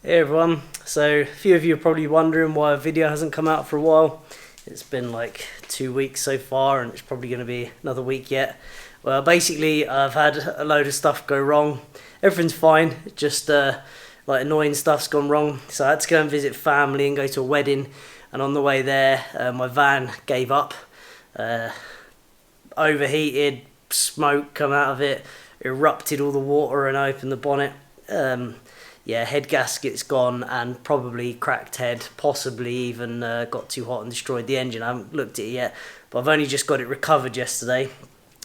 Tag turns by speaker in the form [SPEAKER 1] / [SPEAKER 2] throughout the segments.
[SPEAKER 1] Hey everyone, so a few of you are probably wondering why a video hasn't come out for a while. It's been like 2 weeks so far and it's probably going to be another week yet. Well, basically I've had a load of stuff go wrong. Everything's fine, just like annoying stuff's gone wrong. So I had to go and visit family and go to a wedding, and on the way there my van gave up. Overheated, smoke come out of it, erupted all the water and opened the bonnet. Yeah, head gasket's gone and probably cracked head, possibly even got too hot and destroyed the engine. I haven't looked at it yet, but I've only just got it recovered yesterday.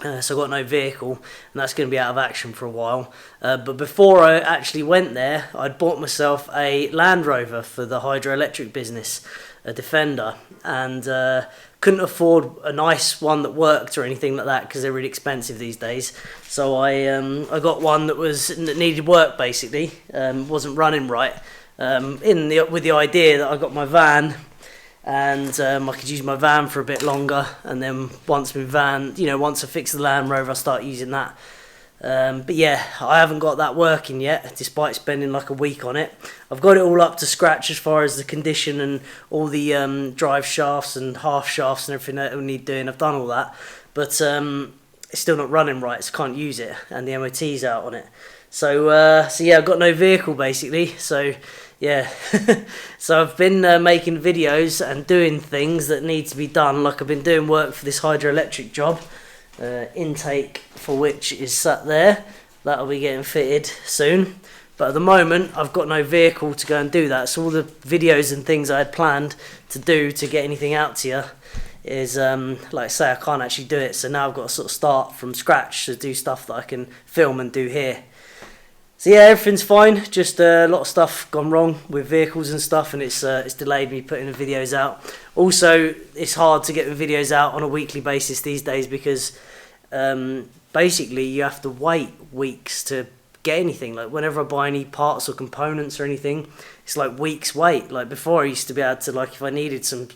[SPEAKER 1] So I've got no vehicle, and that's going to be out of action for a while. But before I actually went there, I'd bought myself a Land Rover for the hydroelectric business, a Defender, and couldn't afford a nice one that worked or anything like that because they're really expensive these days. So I got one that needed work basically, wasn't running right. With the idea that I got my van, and I could use my van for a bit longer, and then once I fix the Land Rover, I'll start using that. But yeah, I haven't got that working yet, despite spending like a week on it. I've got it all up to scratch as far as the condition and all the drive shafts and half shafts and everything that we need doing. I've done all that, but it's still not running right, so I can't use it, and the MOT's out on it. So yeah, I've got no vehicle basically. So yeah, so I've been making videos and doing things that need to be done. Like I've been doing work for this hydroelectric job. Intake for which is sat there. That'll be getting fitted soon, but at the moment I've got no vehicle to go and do that, so all the videos and things I had planned to do to get anything out to you is like I say, I can't actually do it. So now I've got to sort of start from scratch to do stuff that I can film and do here. So yeah, everything's fine, just a lot of stuff gone wrong with vehicles and stuff, and it's delayed me putting the videos out. Also, it's hard to get the videos out on a weekly basis these days because basically you have to wait weeks to get anything. Like whenever I buy any parts or components or anything, it's like weeks wait. Like before I used to be able to, like if I needed some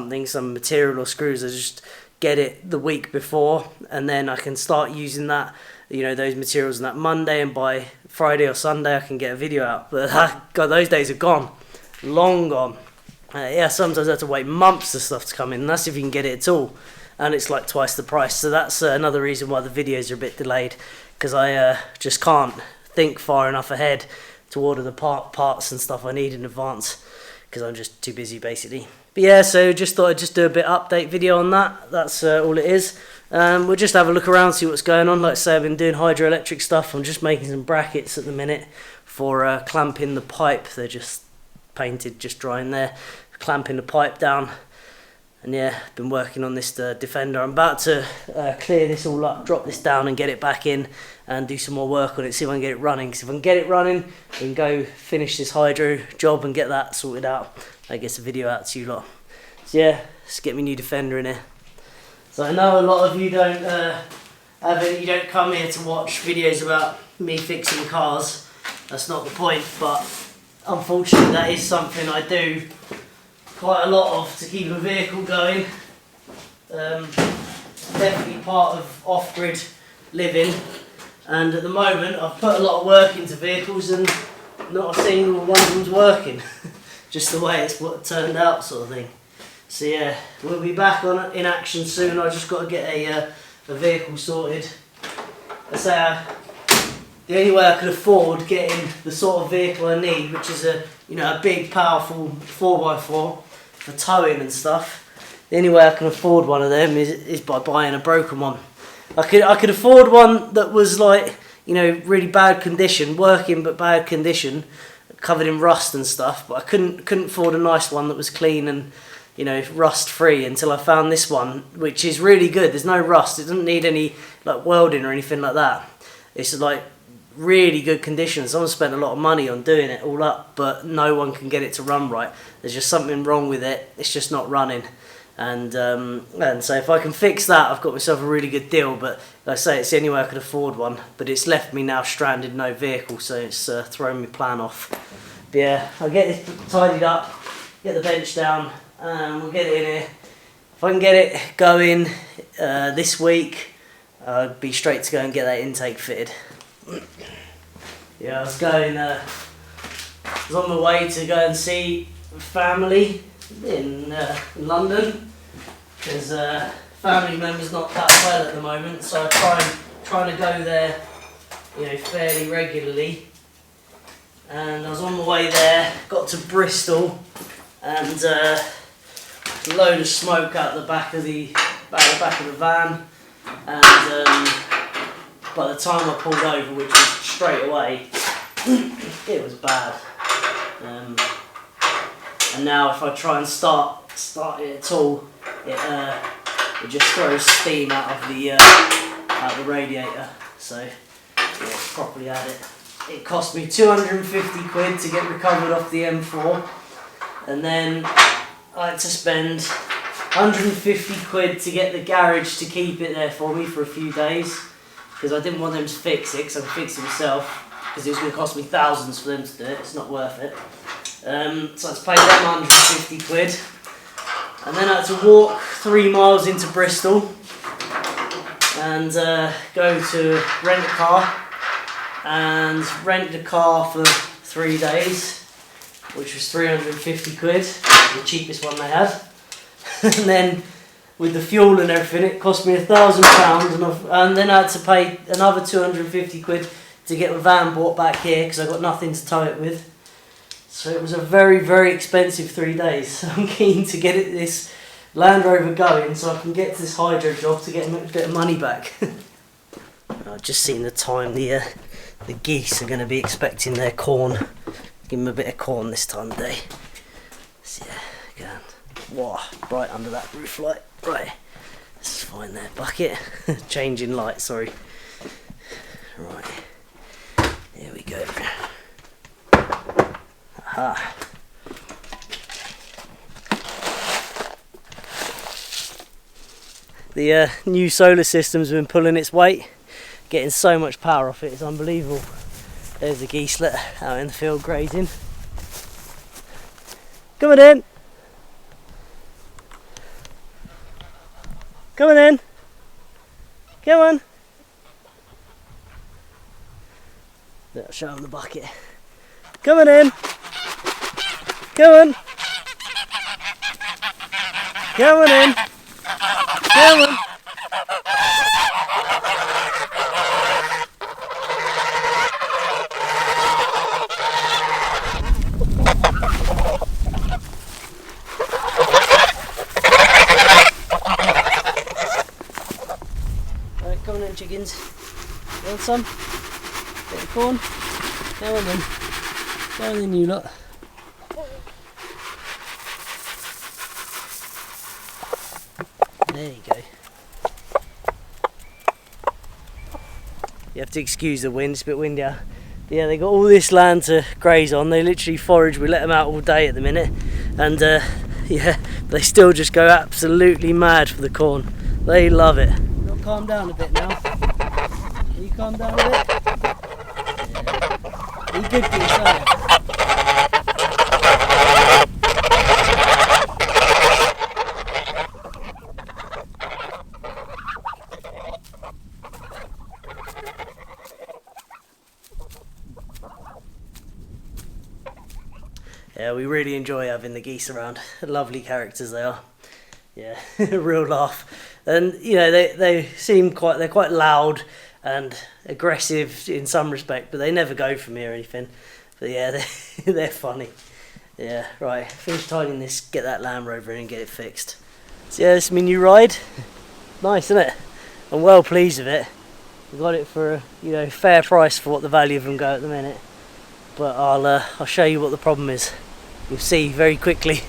[SPEAKER 1] material or screws, I just get it the week before, and then I can start using that, those materials on that Monday, and by Friday or Sunday I can get a video out. But God, those days are gone, long gone. Yeah, sometimes I have to wait months for stuff to come in, and that's if you can get it at all, and it's like twice the price. So that's another reason why the videos are a bit delayed, because I just can't think far enough ahead to order the parts and stuff I need in advance, because I'm just too busy basically. But yeah, so just thought I'd just do a bit update video on that. That's all it is. We'll just have a look around, see what's going on. Like I say, I've been doing hydroelectric stuff. I'm just making some brackets at the minute for clamping the pipe. They're just painted, just drying there. Clamping the pipe down. And yeah, been working on this Defender. I'm about to clear this all up, drop this down and get it back in and do some more work on it, see if I can get it running. Because if I can get it running, we can go finish this hydro job and get that sorted out. That gets a video out to you lot. So yeah, let's get my new Defender in here. So I know a lot of you don't come here to watch videos about me fixing cars. That's not the point, but unfortunately that is something I do quite a lot of to keep a vehicle going. Definitely part of off-grid living, and at the moment I've put a lot of work into vehicles and not a single one of them's working. Just the way it's turned out, sort of thing. So yeah, we'll be back in action soon. I just got to get a vehicle sorted. The only way I could afford getting the sort of vehicle I need, which is a big, powerful 4x4 for towing and stuff. The only way I can afford one of them is by buying a broken one. I could afford one that was like really bad condition, working but bad condition, covered in rust and stuff. But I couldn't afford a nice one that was clean and rust free until I found this one, which is really good. There's no rust. It doesn't need any like welding or anything like that. It's like really good condition. Someone spent a lot of money on doing it all up, but no one can get it to run right. There's just something wrong with it. It's just not running. And so if I can fix that, I've got myself a really good deal. But like I say, it's the only way I could afford one. But it's left me now stranded, no vehicle, so it's thrown my plan off. But yeah, I'll get this tidied up, get the bench down, and we'll get it in here. If I can get it going this week, I'll be straight to go and get that intake fitted. Yeah, I was going was on my way to go and see family in London, because family members not that well at the moment, so I trying to go there, you know, fairly regularly. And I was on my way there, got to Bristol, and a load of smoke out the back of the van, and by the time I pulled over, which was straight away, it was bad. And now if I try and start it at all, it just throws steam out of the radiator. So yeah, it's properly had it. It cost me 250 quid to get recovered off the M4, and then I had to spend 150 quid to get the garage to keep it there for me for a few days, because I didn't want them to fix it, because I could fix it myself, because it was going to cost me thousands for them to do it. It's not worth it. So I had to pay them 150 quid, and then I had to walk 3 miles into Bristol and go to rent a car, and rent the car for 3 days, which was 350 quid, the cheapest one they had. And then with the fuel and everything, it cost me £1,000, and then I had to pay another 250 quid to get the van brought back here, because I got nothing to tow it with. So it was a very, very expensive 3 days. So I'm keen to get this Land Rover going so I can get to this hydro job to get a bit of money back. I've just seen the time. The geese are going to be expecting their corn. Give them a bit of corn this time of day. So yeah, again. Wow, right under that roof light. Right, let's find their bucket. Changing light, sorry. Right, here we go. Aha. The new solar system's been pulling its weight, getting so much power off it, it's unbelievable. There's a geeselet out in the field grazing. Coming in! Coming in! Come on! I'll show them the bucket. Coming in! Come on! Coming in! Come on! Right, come on in, chickens. You want some? Bit of corn? Come on then. Come on then, you lot. There you go. You have to excuse the wind, it's a bit windy out. But yeah, they got all this land to graze on. They literally forage, we let them out all day at the minute. And yeah, they still just go absolutely mad for the corn. They love it. You'll calm down a bit now. Can you calm down a bit? Yeah. You good geese, aren't you? Yeah, we really enjoy having the geese around. Lovely characters they are. Yeah, real laugh. And you know, they seem they're quite loud and aggressive in some respect, but they never go for me or anything. But yeah, they're funny. Yeah, right. Finish tidying this, get that Land Rover in and get it fixed. So yeah, this is my new ride. Nice, isn't it? I'm well pleased with it. I got it for a fair price for what the value of them go at the minute. But I'll show you what the problem is. You'll see very quickly.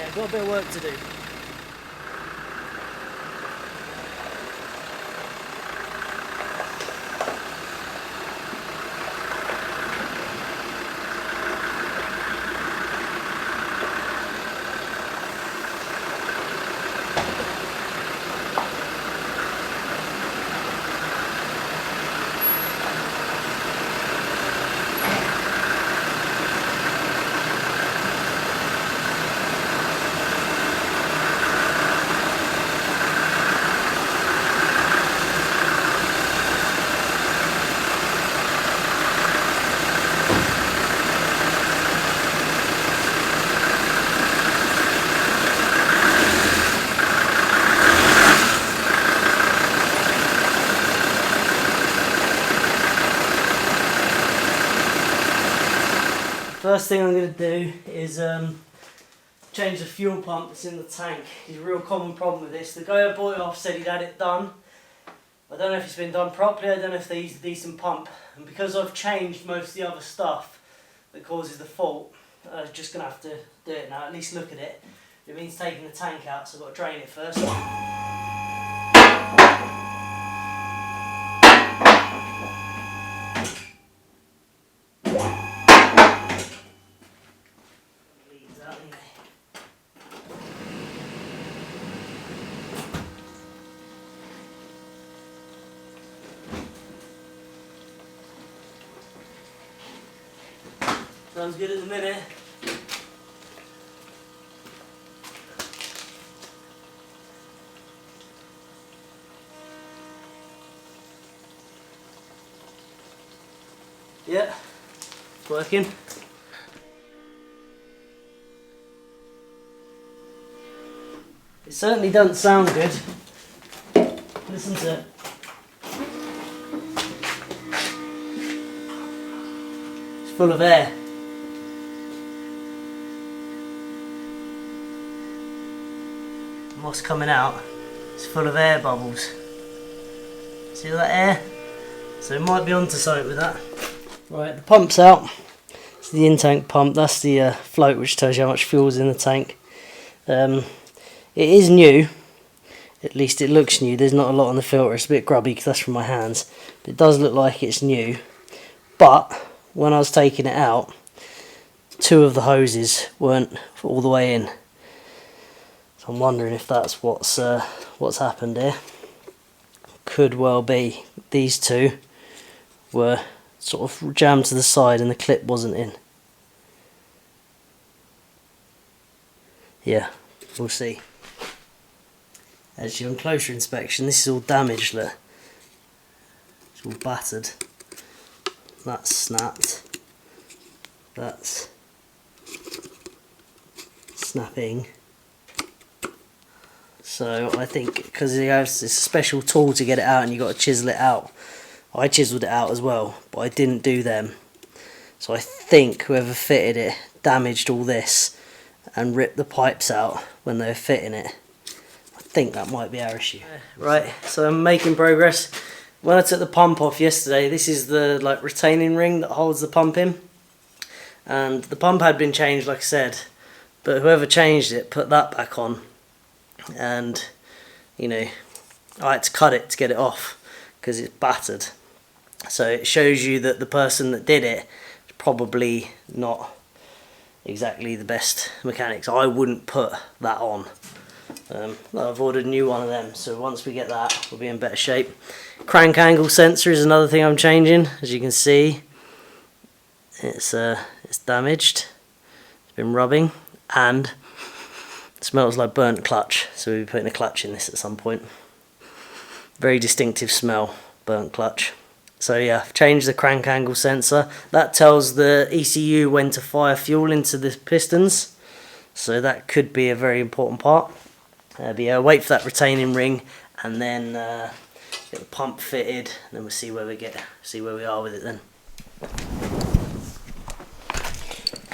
[SPEAKER 1] Yeah, got a bit of work to do. First thing I'm going to do is change the fuel pump that's in the tank. It's a real common problem with this. The guy who bought it off said he'd had it done. I don't know if it's been done properly, I don't know if they used a decent pump. And because I've changed most of the other stuff that causes the fault, I'm just going to have to do it now, at least look at it. It means taking the tank out, so I've got to drain it first. Sounds good at the minute. Yeah, it's working. It certainly doesn't sound good. Listen to it. It's full of air. And what's coming out? It's full of air bubbles. See that air? So it might be onto something with that. Right, the pump's out. It's the in-tank pump. That's the float which tells you how much fuel's in the tank. It is new. At least it looks new. There's not a lot on the filter. It's a bit grubby because that's from my hands. But it does look like it's new. But when I was taking it out, 2 of the hoses weren't all the way in. So I'm wondering if that's what's happened here. Could well be. These 2 were sort of jammed to the side and the clip wasn't in. Yeah, we'll see. Actually, on closer inspection, this is all damaged. Look, it's all battered. That's snapped. That's snapping. So I think because it has this special tool to get it out and you've got to chisel it out. I chiselled it out as well, but I didn't do them. So I think whoever fitted it damaged all this and ripped the pipes out when they were fitting it. I think that might be our issue. Right, so I'm making progress. When I took the pump off yesterday, this is the retaining ring that holds the pump in. And the pump had been changed, like I said, but whoever changed it put that back on. And, you know, I had to cut it to get it off because it's battered. So it shows you that the person that did it is probably not exactly the best mechanics. I wouldn't put that on. I've ordered a new one of them, so once we get that, we'll be in better shape. Crank angle sensor is another thing I'm changing. As you can see, it's damaged. It's been rubbing, and it smells like burnt clutch. So we'll be putting a clutch in this at some point. Very distinctive smell, burnt clutch. So yeah, I've changed the crank angle sensor. That tells the ECU when to fire fuel into the pistons. So that could be a very important part. But yeah, wait for that retaining ring and then get the pump fitted, and then we'll see where we are with it then.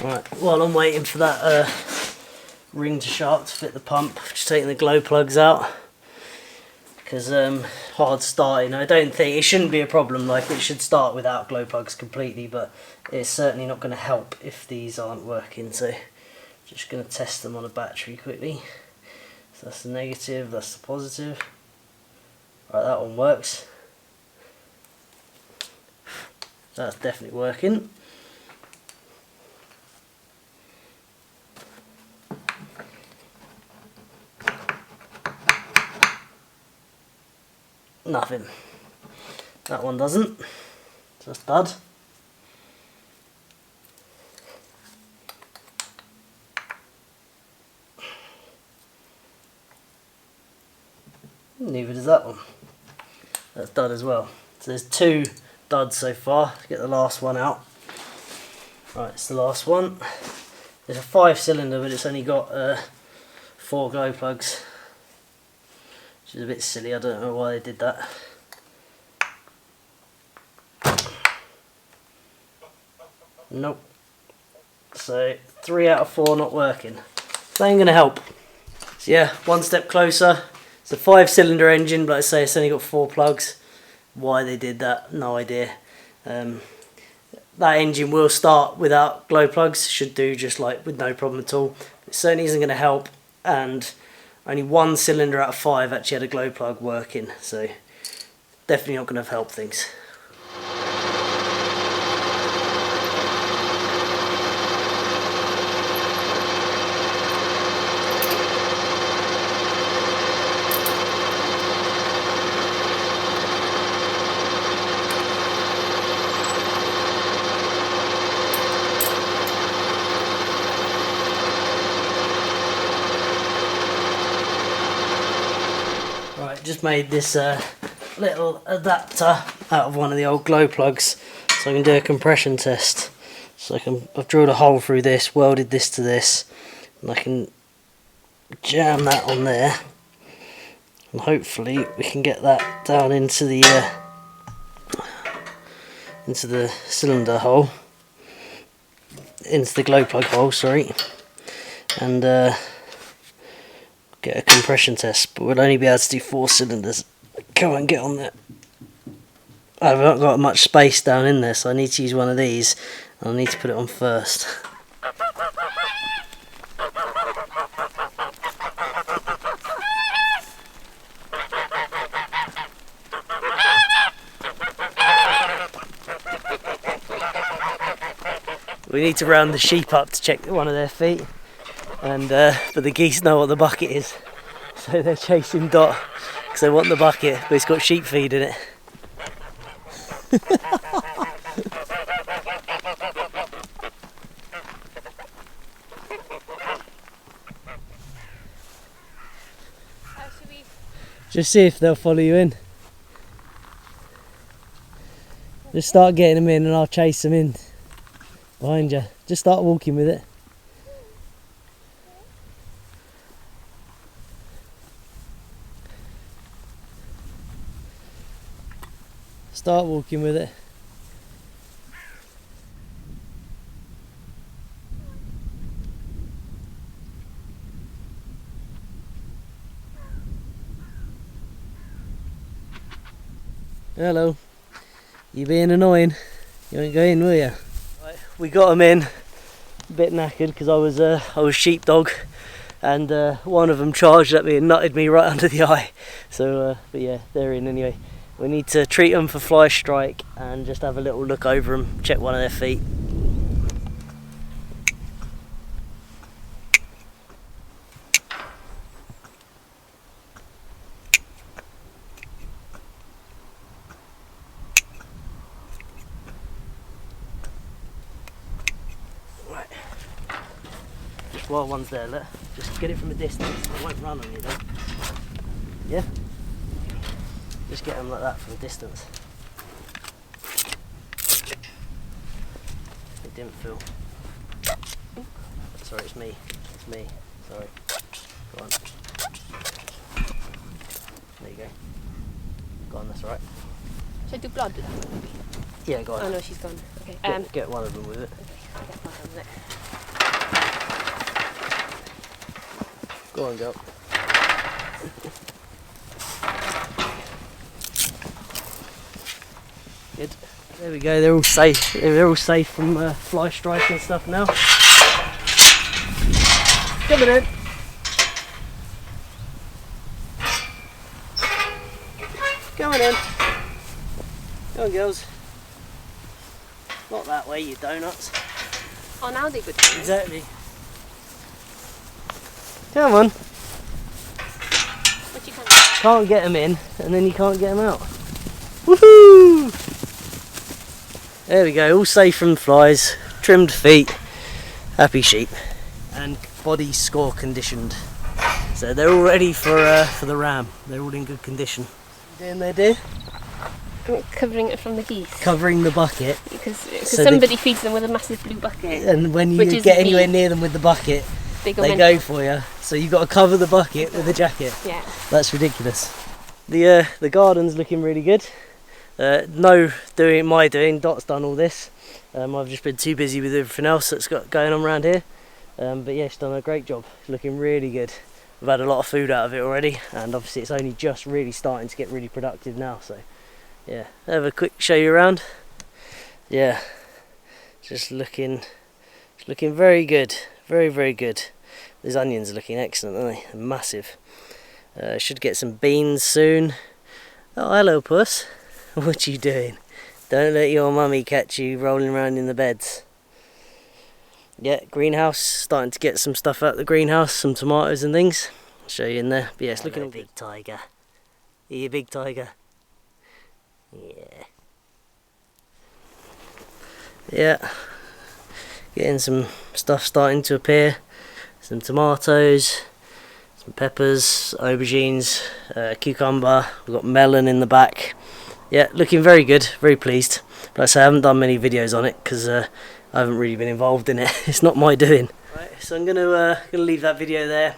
[SPEAKER 1] Right, while I'm waiting for that ring to sharp to fit the pump, just taking the glow plugs out. Because hard starting, I don't think it shouldn't be a problem. Like, it should start without glow plugs completely, but it's certainly not going to help if these aren't working. So Just going to test them on a battery quickly. So that's the negative, that's the positive. Right, that one works. That's definitely working. Nothing. That one doesn't. So that's dud. Neither does that one. That's dud as well. So there's 2 duds so far. Let's get the last one out. Right, it's the last one. It's a 5-cylinder, but it's only got 4 glow plugs, which is a bit silly. I don't know why they did that. Nope. So 3 out of 4 not working. That ain't gonna help. So yeah, one step closer. It's a 5-cylinder engine, but I say it's only got 4 plugs. Why they did that, no idea. That engine will start without glow plugs, should do just like with no problem at all. It certainly isn't going to help, and only 1 cylinder out of 5 actually had a glow plug working, so definitely not going to help things. Just made this little adapter out of one of the old glow plugs so I can do a compression test. So I've drilled a hole through this, welded this to this, and I can jam that on there, and hopefully we can get that down into the cylinder hole, into the glow plug hole, sorry, and get a compression test, but we'll only be able to do 4 cylinders. Come on, get on there. I've not got much space down in there, so I need to use one of these, and I need to put it on first. We need to round the sheep up to check one of their feet. And but the geese know what the bucket is, so they're chasing Dot because they want the bucket, but it's got sheep feed in it. Just see if they'll follow you in. Just start getting them in and I'll chase them in behind you. Just start walking with it. Start walking with it. Hello. You being annoying? You won't go in, will you? Right, we got them in. A bit knackered because I was sheepdog, and one of them charged at me and nutted me right under the eye. So, but yeah, they're in anyway. We need to treat them for fly strike and just have a little look over them, check one of their feet. Right. Just while one's there, look. Just get it from a distance. It won't run on you though. Yeah? Just get them like that from a distance. It didn't feel. Sorry, it's me. It's me. Sorry. Go on. There you go. Go on, that's alright.
[SPEAKER 2] Should I do blood?
[SPEAKER 1] Yeah, go on.
[SPEAKER 2] Oh no, she's gone. Okay.
[SPEAKER 1] Get one of them with it.
[SPEAKER 2] Okay, I'll get one of them.
[SPEAKER 1] Go on, go. Good. There we go. They're all safe. They're all safe from fly strike and stuff now. Coming in. Coming in. Come on, girls. Not that way, you donuts.
[SPEAKER 2] Oh, now they're good.
[SPEAKER 1] Exactly. Come on.
[SPEAKER 2] What you can
[SPEAKER 1] Can't get them in, and then you can't get them out. Woohoo! There we go, all safe from flies, trimmed feet, happy sheep, and body score conditioned. So they're all ready for the ram. They're all in good condition. Doing there, dear?
[SPEAKER 2] covering it from the geese.
[SPEAKER 1] Covering the bucket.
[SPEAKER 2] Because
[SPEAKER 1] So
[SPEAKER 2] somebody feeds them with a massive blue bucket.
[SPEAKER 1] And when
[SPEAKER 2] Which
[SPEAKER 1] you
[SPEAKER 2] is
[SPEAKER 1] get
[SPEAKER 2] the
[SPEAKER 1] anywhere
[SPEAKER 2] bee.
[SPEAKER 1] near them with the bucket,
[SPEAKER 2] They go
[SPEAKER 1] they
[SPEAKER 2] in.
[SPEAKER 1] go for you. So you've got to cover the bucket with a jacket.
[SPEAKER 2] Yeah.
[SPEAKER 1] That's ridiculous. The garden's looking really good. My doing. Dot's done all this. I've just been too busy with everything else that's got going on around here. But yeah, she's done a great job. Looking really good. We've had a lot of food out of it already, and obviously it's only just really starting to get really productive now. So yeah, have a quick show you around. Yeah, just looking very good, very good. These onions are looking excellent, aren't they? They're massive. Should get some beans soon. Oh, hello, puss. What you doing? Don't let your mummy catch you rolling around in the beds. Yeah, greenhouse, starting to get some stuff out of the greenhouse, some tomatoes and things. I'll show you in there. But yeah, it's looking all big tiger. Are you a big tiger? Yeah. Yeah. Getting some stuff starting to appear. Some tomatoes, some peppers, aubergines, cucumber. We've got melon in the back. Yeah, looking very good, very pleased. But like I say, I haven't done many videos on it because I haven't really been involved in it. It's not my doing. Right, so I'm gonna leave that video there.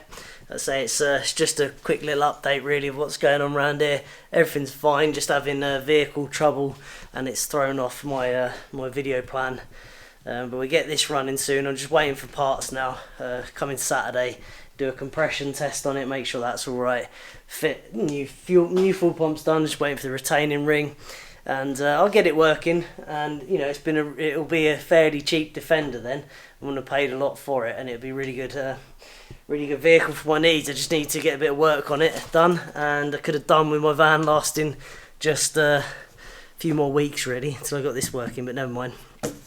[SPEAKER 1] Let's say it's just a quick little update really of what's going on around here. Everything's fine, just having vehicle trouble, and it's thrown off my my video plan. But we get this running soon. I'm just waiting for parts now. Coming Saturday, do a compression test on it, make sure that's all right. Fit new fuel pump's done. Just waiting for the retaining ring, and I'll get it working. And you know, it'll be a fairly cheap Defender then. I wouldn't have paid a lot for it, and it'll be really good vehicle for my needs. I just need to get a bit of work on it done, and I could have done with my van lasting just a few more weeks really until I got this working, but never mind.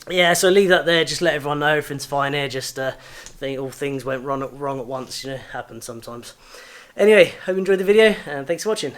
[SPEAKER 1] Yeah, so leave that there, just let everyone know everything's fine here. Just think all things went wrong at once, you know, happens sometimes. Anyway, hope you enjoyed the video, and thanks for watching.